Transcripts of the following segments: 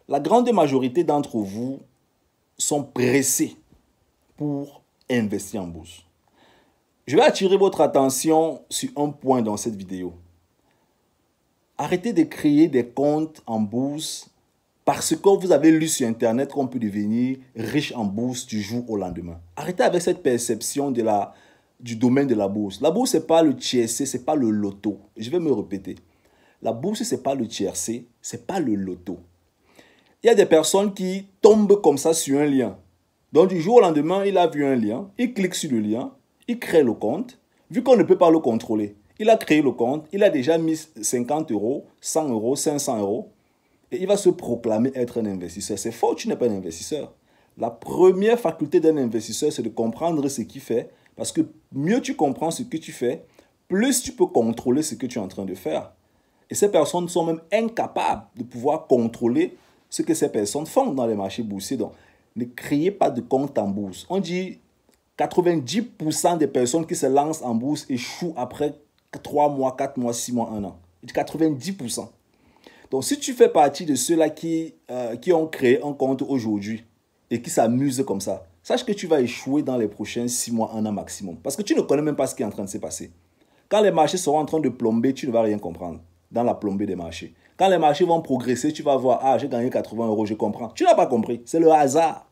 La grande majorité d'entre vous sont pressés pour investir en bourse. Je vais attirer votre attention sur un point dans cette vidéo. Arrêtez de créer des comptes en bourse parce que vous avez lu sur Internet qu'on peut devenir riche en bourse du jour au lendemain. Arrêtez avec cette perception du domaine de la bourse. La bourse, ce n'est pas le tiercé, ce n'est pas le loto. Je vais me répéter. La bourse, ce n'est pas le tiercé, ce n'est pas le loto. Il y a des personnes qui tombent comme ça sur un lien. Donc du jour au lendemain, il a vu un lien, il clique sur le lien, il crée le compte. Vu qu'on ne peut pas le contrôler, il a créé le compte, il a déjà mis 50 euros, 100 euros, 500 euros. Et il va se proclamer être un investisseur. C'est faux, tu n'es pas un investisseur. La première faculté d'un investisseur, c'est de comprendre ce qu'il fait. Parce que mieux tu comprends ce que tu fais, plus tu peux contrôler ce que tu es en train de faire. Et ces personnes sont même incapables de pouvoir contrôler ce que ces personnes font dans les marchés boursiers. Donc, ne créez pas de compte en bourse. On dit 90% des personnes qui se lancent en bourse échouent après 3 mois, 4 mois, 6 mois, 1 an. 90%. Donc, si tu fais partie de ceux-là qui ont créé un compte aujourd'hui et qui s'amusent comme ça, sache que tu vas échouer dans les prochains 6 mois, 1 an maximum. Parce que tu ne connais même pas ce qui est en train de se passer. Quand les marchés seront en train de plomber, tu ne vas rien comprendre dans la plombée des marchés. Quand les marchés vont progresser, tu vas voir, ah, j'ai gagné 80 euros, je comprends. Tu n'as pas compris, c'est le hasard.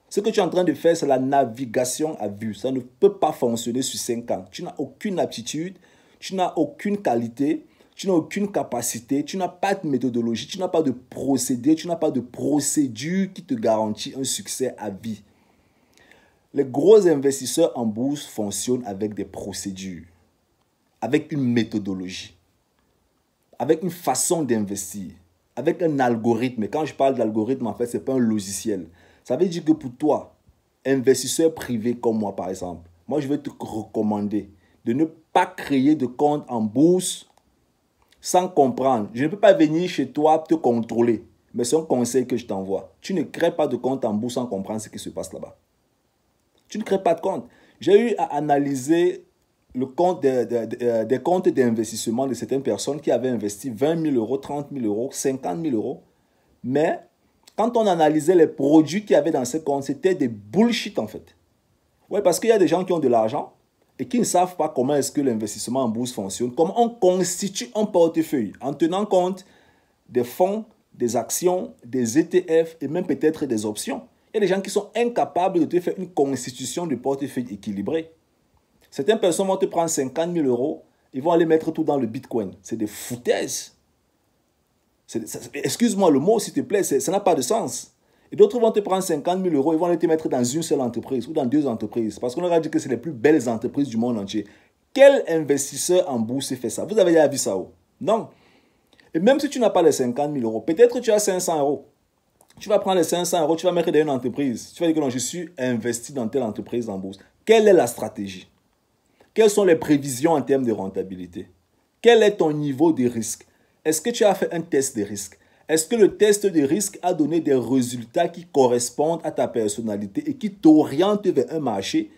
Ce que tu es en train de faire, c'est la navigation à vue. Ça ne peut pas fonctionner sur 5 ans. Tu n'as aucune aptitude, tu n'as aucune qualité, tu n'as aucune capacité, tu n'as pas de méthodologie, tu n'as pas de procédé, tu n'as pas de procédure qui te garantit un succès à vie. Les gros investisseurs en bourse fonctionnent avec des procédures, avec une méthodologie, avec une façon d'investir, avec un algorithme. Et quand je parle d'algorithme, en fait, ce n'est pas un logiciel. Ça veut dire que pour toi, investisseur privé comme moi, par exemple, moi, je vais te recommander de ne pas créer de compte en bourse sans comprendre. Je ne peux pas venir chez toi te contrôler, mais c'est un conseil que je t'envoie. Tu ne crées pas de compte en bourse sans comprendre ce qui se passe là-bas. Tu ne crées pas de compte. J'ai eu à analyser le compte des comptes d'investissement de certaines personnes qui avaient investi 20 000 euros, 30 000 euros, 50 000 euros. Mais quand on analysait les produits qu'il y avait dans ces comptes, c'était des bullshit en fait. Oui, parce qu'il y a des gens qui ont de l'argent et qui ne savent pas comment est-ce que l'investissement en bourse fonctionne, comment on constitue un portefeuille en tenant compte des fonds, des actions, des ETF et même peut-être des options. Il y a des gens qui sont incapables de te faire une constitution de portefeuille équilibré. Certaines personnes vont te prendre 50 000 euros, ils vont aller mettre tout dans le Bitcoin. C'est des foutaises. Excuse-moi le mot, s'il te plaît, ça n'a pas de sens. Et d'autres vont te prendre 50 000 euros, ils vont aller te mettre dans une seule entreprise ou dans 2 entreprises. Parce qu'on leur a dit que c'est les plus belles entreprises du monde entier. Quel investisseur en bourse fait ça? Vous avez déjà vu ça où? Non. Et même si tu n'as pas les 50 000 euros, peut-être que tu as 500 euros. Tu vas prendre les 500 euros, tu vas mettre dans une entreprise. Tu vas dire que non, je suis investi dans telle entreprise en bourse. Quelle est la stratégie? Quelles sont les prévisions en termes de rentabilité? Quel est ton niveau de risque? Est-ce que tu as fait un test de risque? Est-ce que le test de risque a donné des résultats qui correspondent à ta personnalité et qui t'orientent vers un marché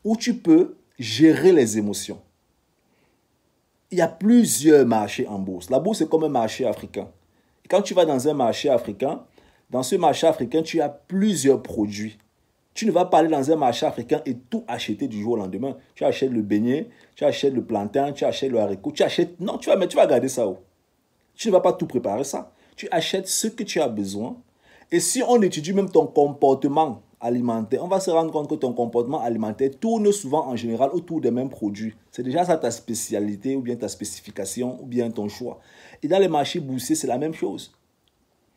où tu peux gérer les émotions? Il y a plusieurs marchés en bourse. La bourse est comme un marché africain. Et quand tu vas dans un marché africain, dans ce marché africain, tu as plusieurs produits. Tu ne vas pas aller dans un marché africain et tout acheter du jour au lendemain. Tu achètes le beignet, tu achètes le plantain, tu achètes le haricot, tu achètes... Non, tu vas garder ça où? Tu ne vas pas tout préparer ça. Tu achètes ce que tu as besoin. Et si on étudie même ton comportement alimentaire, on va se rendre compte que ton comportement alimentaire tourne souvent en général autour des mêmes produits. C'est déjà ça ta spécialité ou bien ta spécification ou bien ton choix. Et dans les marchés boursiers, c'est la même chose.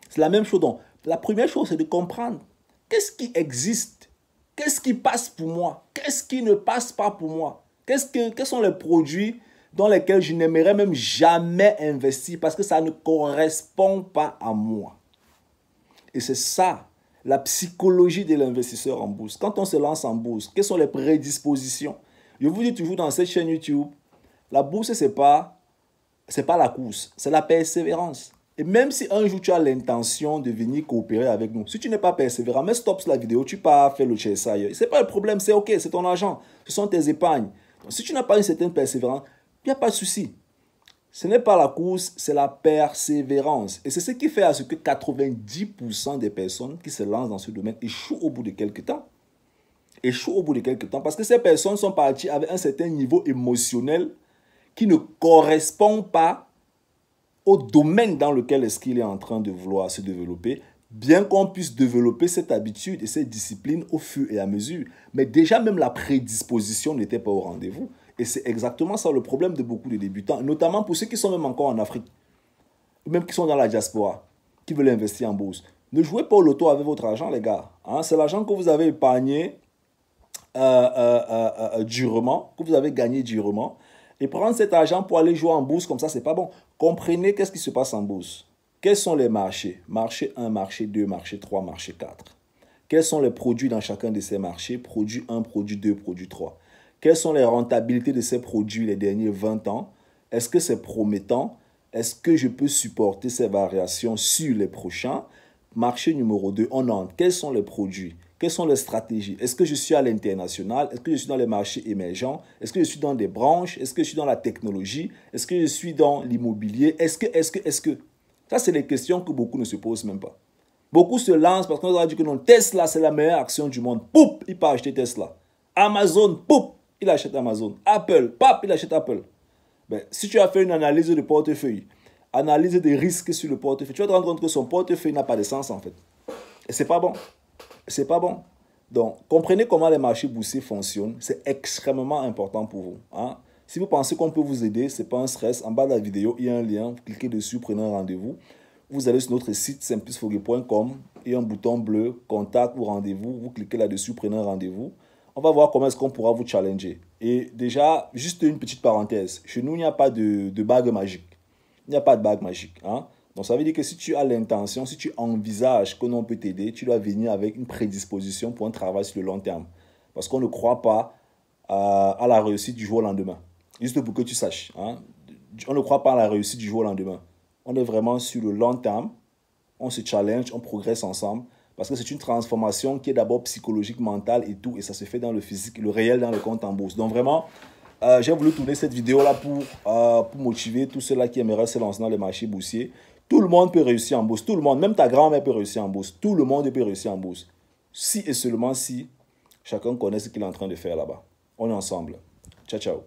C'est la même chose. Donc, la première chose, c'est de comprendre qu'est-ce qui existe, qu'est-ce qui passe pour moi, qu'est-ce qui ne passe pas pour moi, quels sont les produits dans lesquels je n'aimerais même jamais investir parce que ça ne correspond pas à moi. Et c'est ça, la psychologie de l'investisseur en bourse. Quand on se lance en bourse, quelles sont les prédispositions? Je vous dis toujours dans cette chaîne YouTube, la bourse, ce n'est pas la course, c'est la persévérance. Et même si un jour tu as l'intention de venir coopérer avec nous, si tu n'es pas persévérant, mais stop la vidéo, tu pars faire le chess ailleurs. Ce n'est pas le problème, c'est ok, c'est ton argent, ce sont tes épargnes. Donc, si tu n'as pas une certaine persévérance, il n'y a pas de souci. Ce n'est pas la course, c'est la persévérance. Et c'est ce qui fait à ce que 90% des personnes qui se lancent dans ce domaine échouent au bout de quelques temps. Échouent au bout de quelques temps parce que ces personnes sont parties avec un certain niveau émotionnel qui ne correspond pas au domaine dans lequel est-ce qu'il est en train de vouloir se développer, bien qu'on puisse développer cette habitude et cette discipline au fur et à mesure. Mais déjà, même la prédisposition n'était pas au rendez-vous. Et c'est exactement ça le problème de beaucoup de débutants, notamment pour ceux qui sont même encore en Afrique, ou même qui sont dans la diaspora, qui veulent investir en bourse. Ne jouez pas au loto avec votre argent, les gars. Hein? C'est l'argent que vous avez épargné durement, que vous avez gagné durement. Et prendre cet argent pour aller jouer en bourse comme ça, c'est pas bon. Comprenez qu'est-ce qui se passe en bourse. Quels sont les marchés? Marché 1, marché 2, marché 3, marché 4. Quels sont les produits dans chacun de ces marchés? Produit 1, produit 2, produit 3. Quelles sont les rentabilités de ces produits les derniers 20 ans? Est-ce que c'est promettant? Est-ce que je peux supporter ces variations sur les prochains? Marché numéro 2, on entre. Quels sont les produits? Quelles sont les stratégies? Est-ce que je suis à l'international? Est-ce que je suis dans les marchés émergents? Est-ce que je suis dans des branches? Est-ce que je suis dans la technologie? Est-ce que je suis dans l'immobilier? Est-ce que? Ça, c'est les questions que beaucoup ne se posent même pas. Beaucoup se lancent parce qu'on leur a dit que non, Tesla, c'est la meilleure action du monde. Poup, il part acheter Tesla. Amazon, poup, il achète Amazon. Apple, pap, il achète Apple. Ben, si tu as fait une analyse de portefeuille, analyse des risques sur le portefeuille, tu vas te rendre compte que son portefeuille n'a pas de sens en fait. Et c'est pas bon. C'est pas bon. Donc, comprenez comment les marchés boursiers fonctionnent. C'est extrêmement important pour vous. Hein? Si vous pensez qu'on peut vous aider, ce n'est pas un stress. En bas de la vidéo, il y a un lien. Vous cliquez dessus, prenez un rendez-vous. Vous allez sur notre site simplesfoguet.com. Il y a un bouton bleu, contact ou rendez-vous. Vous cliquez là-dessus, prenez un rendez-vous. On va voir comment est-ce qu'on pourra vous challenger. Et déjà, juste une petite parenthèse. Chez nous, il n'y a pas de bague magique. Il n'y a pas de bague magique. Hein? Donc, ça veut dire que si tu as l'intention, si tu envisages que l'on peut t'aider, tu dois venir avec une prédisposition pour un travail sur le long terme. Parce qu'on ne croit pas à la réussite du jour au lendemain. Juste pour que tu saches. Hein? On ne croit pas à la réussite du jour au lendemain. On est vraiment sur le long terme. On se challenge, on progresse ensemble. Parce que c'est une transformation qui est d'abord psychologique, mentale et tout. Et ça se fait dans le physique, le réel dans le compte en bourse. Donc vraiment, j'ai voulu tourner cette vidéo-là pour motiver tous ceux-là qui aimeraient se lancer dans les marchés boursiers. Tout le monde peut réussir en bourse. Tout le monde, même ta grand-mère peut réussir en bourse. Tout le monde peut réussir en bourse. Si et seulement si chacun connaît ce qu'il est en train de faire là-bas. On est ensemble. Ciao, ciao.